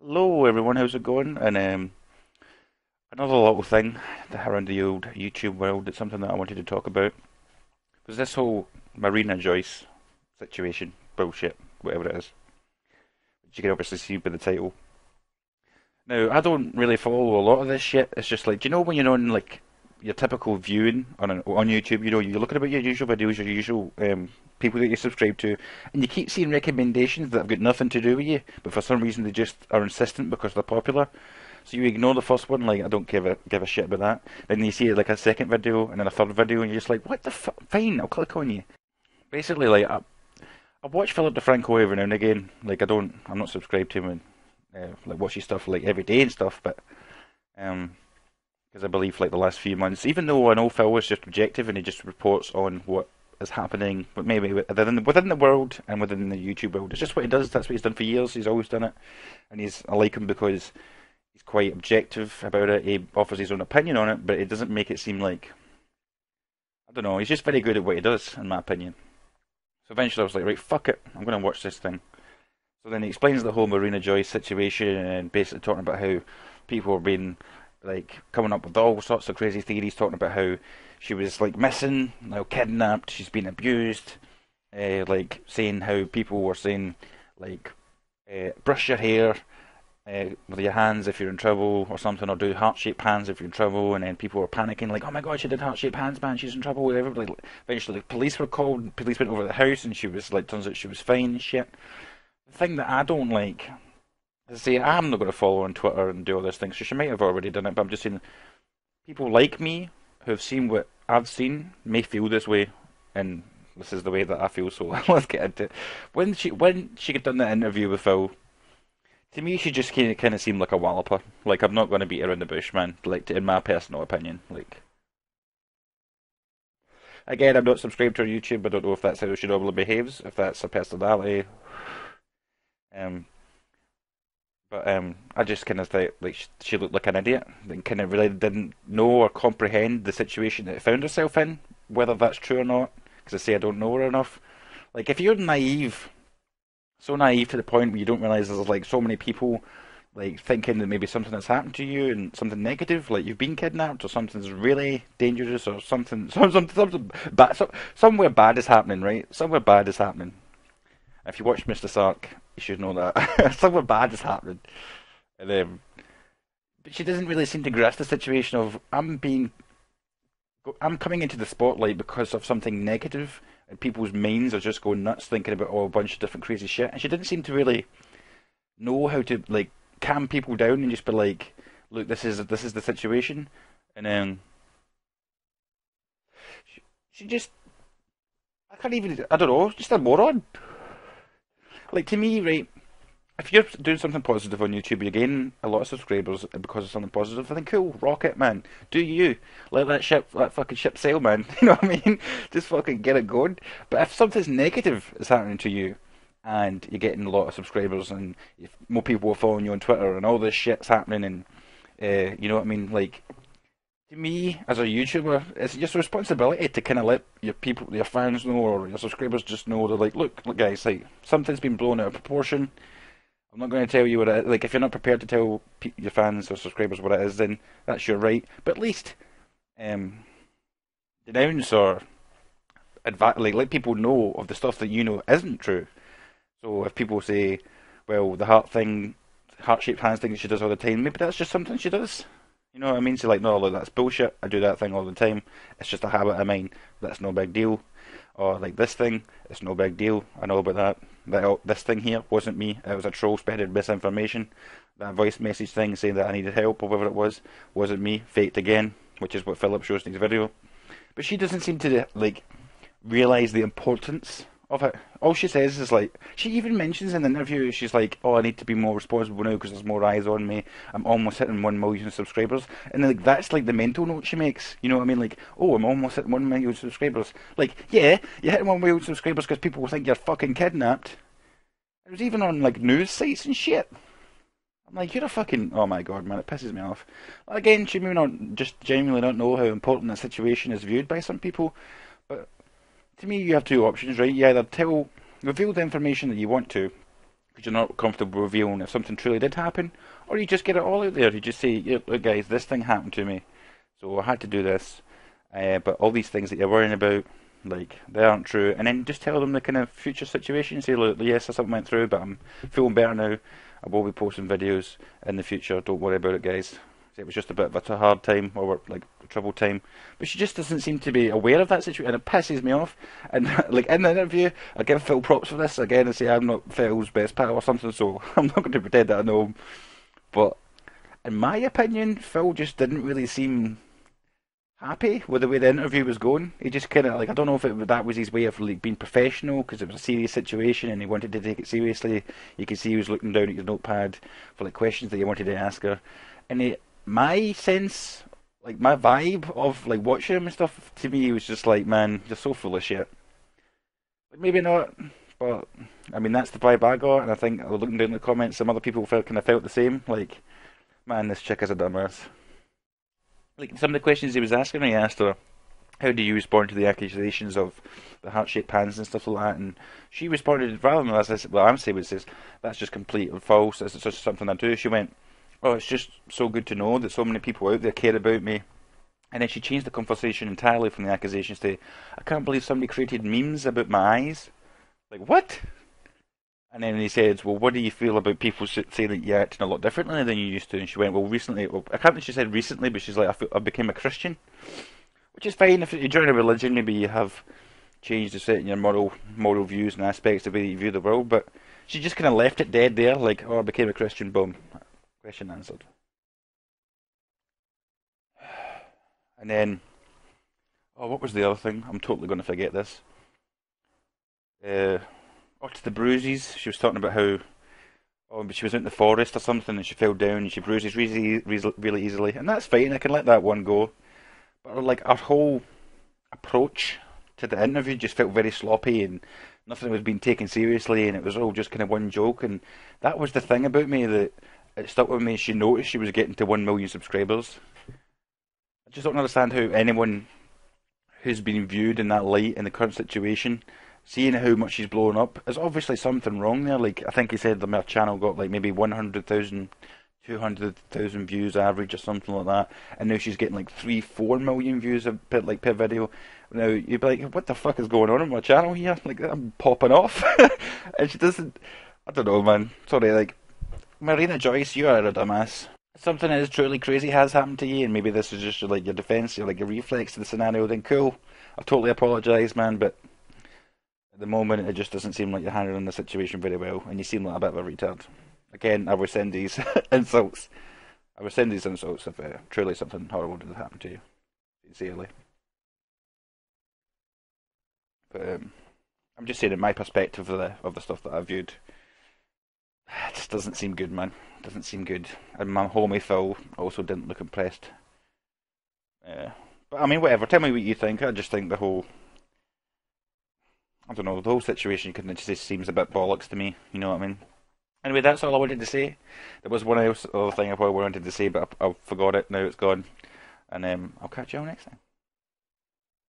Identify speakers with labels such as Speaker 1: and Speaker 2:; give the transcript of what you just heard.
Speaker 1: Hello everyone, how's it going? And another little thing around the old YouTube world, it's something that I wanted to talk about, was this whole Marina Joyce situation, bullshit, whatever it is, which you can obviously see by the title. Now, I don't really follow a lot of this shit, it's just like, do you know when you're on like your typical viewing on YouTube, you're looking about your usual videos, your usual people that you subscribe to, and you keep seeing recommendations that have got nothing to do with you, but for some reason they just are insistent because they're popular. So you ignore the first one, like I don't give a shit about that. Then you see like a second video and then a third video, and you're just like, what the fuck? Fine, I'll click on you. Basically, like I watch Philip DeFranco every now and again. Like I'm not subscribed to him and like watch his stuff like every day and stuff, but um, because I believe like the last few months, even though I know Phil is just objective and he just reports on what is happening, but maybe within the world and within the YouTube world, it's just what he does. That's what he's done for years. He's always done it, and I like him because he's quite objective about it. He offers his own opinion on it, but it doesn't make it seem like, I don't know. He's just very good at what he does, in my opinion. So eventually, I was like, right, fuck it, I'm going to watch this thing. So then he explains the whole Marina Joyce situation and basically talking about how people are being like coming up with all sorts of crazy theories, talking about how she was like missing, kidnapped, she's been abused, like saying how people were saying like brush your hair with your hands if you're in trouble or something, or do heart-shaped hands if you're in trouble, and then people were panicking like, oh my god, she did heart-shaped hands, man, she's in trouble. Everybody, eventually the police were called, police went over to the house, and she was like, turns out she was fine and shit. The thing that I don't like, see, I'm not going to follow on Twitter and do all these things, so she might have already done it, but I'm just saying, people like me who have seen what I've seen may feel this way, and this is the way that I feel, so let's get into it. When she had done that interview with Phil, to me she just kind of seemed like a walloper. Like, I'm not going to beat around the bush, man, like, in my personal opinion. Like, again, I'm not subscribed to her YouTube, I don't know if that's how she normally behaves, if that's her personality. Um, But I just kind of thought like she looked like an idiot, and kind of really didn't know or comprehend the situation that it found herself in, whether that's true or not. Because I say I don't know her enough. Like if you're naive, so naive to the point where you don't realise there's like so many people like thinking that maybe something has happened to you and something negative, like you've been kidnapped or something's really dangerous or something, something bad, somewhere bad is happening, right? Somewhere bad is happening. If you watch Mr. Sark, you should know that something bad is happening. And but she doesn't really seem to grasp the situation of I'm coming into the spotlight because of something negative, and people's minds are just going nuts thinking about a bunch of different crazy shit. And she didn't seem to really know how to like calm people down and just be like, look, this is the situation. And then she just, I can't even, I don't know, just a moron. Like to me, right? If you're doing something positive on YouTube, you're gaining a lot of subscribers because of something positive, then cool, rock it, man. Do you. Let that fucking ship sail, man. You know what I mean? Just fucking get it going. But if something's negative is happening to you, and you're getting a lot of subscribers, and if more people are following you on Twitter, and all this shit's happening, and you know what I mean? Like, to me, as a YouTuber, it's just a responsibility to kind of let your people, your fans know, or your subscribers just know, they're like, look guys, like, something's been blown out of proportion. I'm not going to tell you what it is. Like, if you're not prepared to tell your fans or subscribers what it is, then that's your right. But at least denounce or like let people know of the stuff that you know isn't true. So if people say, well, the heart-shaped hands thing she does all the time, maybe that's just something she does. You know what I mean? So like, no, look, that's bullshit. I do that thing all the time. It's just a habit of mine. That's no big deal. Or like this thing, it's no big deal. I know about that. This thing here wasn't me. It was a troll spreading misinformation. That voice message thing saying that I needed help or whatever it was, wasn't me. Faked again, which is what Philip shows in his video. But she doesn't seem to like realise the importance of it. All she says is like, she even mentions in the interview, she's like, oh, I need to be more responsible now because there's more eyes on me. I'm almost hitting 1 million subscribers. And like, that's like the mental note she makes. You know what I mean? Like, oh, I'm almost hitting 1 million subscribers. Like, yeah, you're hitting 1 million subscribers because people will think you're fucking kidnapped. It was even on like news sites and shit. I'm like, you're a fucking, oh my god, man, it pisses me off. Again, she may not, just genuinely not know how important that situation is viewed by some people, but to me, you have two options, right? You either reveal the information that you want to, because you're not comfortable revealing if something truly did happen, or you just get it all out there. You just say, yeah, look, guys, this thing happened to me, so I had to do this. But all these things that you're worrying about, like, they aren't true. And then just tell them the kind of future situation. Say, look, yes, something went through, but I'm feeling better now. I will be posting videos in the future. Don't worry about it, guys. It was just a bit of a hard time, or like a troubled time. But she just doesn't seem to be aware of that situation, and it pisses me off. And like in the interview, I give Phil props for this again and say I'm not Phil's best pal or something, so I'm not going to pretend that I know him. But in my opinion, Phil just didn't really seem happy with the way the interview was going. He just kind of like, I don't know if that was his way of like being professional because it was a serious situation and he wanted to take it seriously. You could see he was looking down at his notepad for like questions that he wanted to ask her. And my sense, like my vibe of like watching him and stuff, to me was just like, man, you're so full of shit. Like maybe not, but I mean that's the vibe I got, and I think looking down the comments, some other people felt the same. Like, man, this chick is a dumbass. Like some of the questions he was asking, he asked her, "How do you respond to the accusations of the heart-shaped pans and stuff like that?" And she responded rather than as well, I'm saying, says that's just complete and false. It's just something I do. She went, "Oh, it's just so good to know that so many people out there care about me." And then she changed the conversation entirely from the accusations to, "I can't believe somebody created memes about my eyes." Like what? And then he said, "Well, what do you feel about people saying that you're acting a lot differently than you used to?" And she went, "Well, recently, well, I can't think she said recently, but she's like, I became a Christian." Which is fine if you join a religion, maybe you have changed a certain your moral views and aspects of the way you view the world. But she just kind of left it dead there, like, "Oh, I became a Christian." Boom, question answered. And then, oh, what was the other thing? I'm totally going to forget this. Uh, oh, to the bruises. She was talking about how, oh, but she was out in the forest or something and she fell down and she bruises really easily, and that's fine. I can let that one go. But like our whole approach to the interview just felt very sloppy and nothing was being taken seriously, and it was all just kind of one joke. And that was the thing about me that it stuck with me. She noticed she was getting to 1 million subscribers. I just don't understand how anyone who's been viewed in that light in the current situation, seeing how much she's blown up, there's obviously something wrong there. Like I think he said that my channel got like maybe 100,000, 200,000 views average or something like that, and now she's getting like 3, 4 million views per video. Now you'd be like, what the fuck is going on my channel here? Like I'm popping off, and she doesn't. I don't know, man. Sorry, like Marina Joyce, you are a dumbass. Something that is truly crazy has happened to you, and maybe this is just like your defense, or like your reflex to the scenario. Then cool, I totally apologise, man. But at the moment, it just doesn't seem like you're handling the situation very well, and you seem like a bit of a retard. Again, I will send these insults. I will send these insults if truly something horrible did happen to you. Sincerely. But I'm just saying, in my perspective of the stuff that I viewed, it just doesn't seem good, man. It doesn't seem good. And my homie Phil also didn't look impressed. But I mean, whatever. Tell me what you think. I just think the whole, I don't know, the whole situation kind of just seems a bit bollocks to me. You know what I mean? Anyway, that's all I wanted to say. There was one other thing I probably wanted to say, but I forgot it. Now it's gone. And I'll catch you all next time.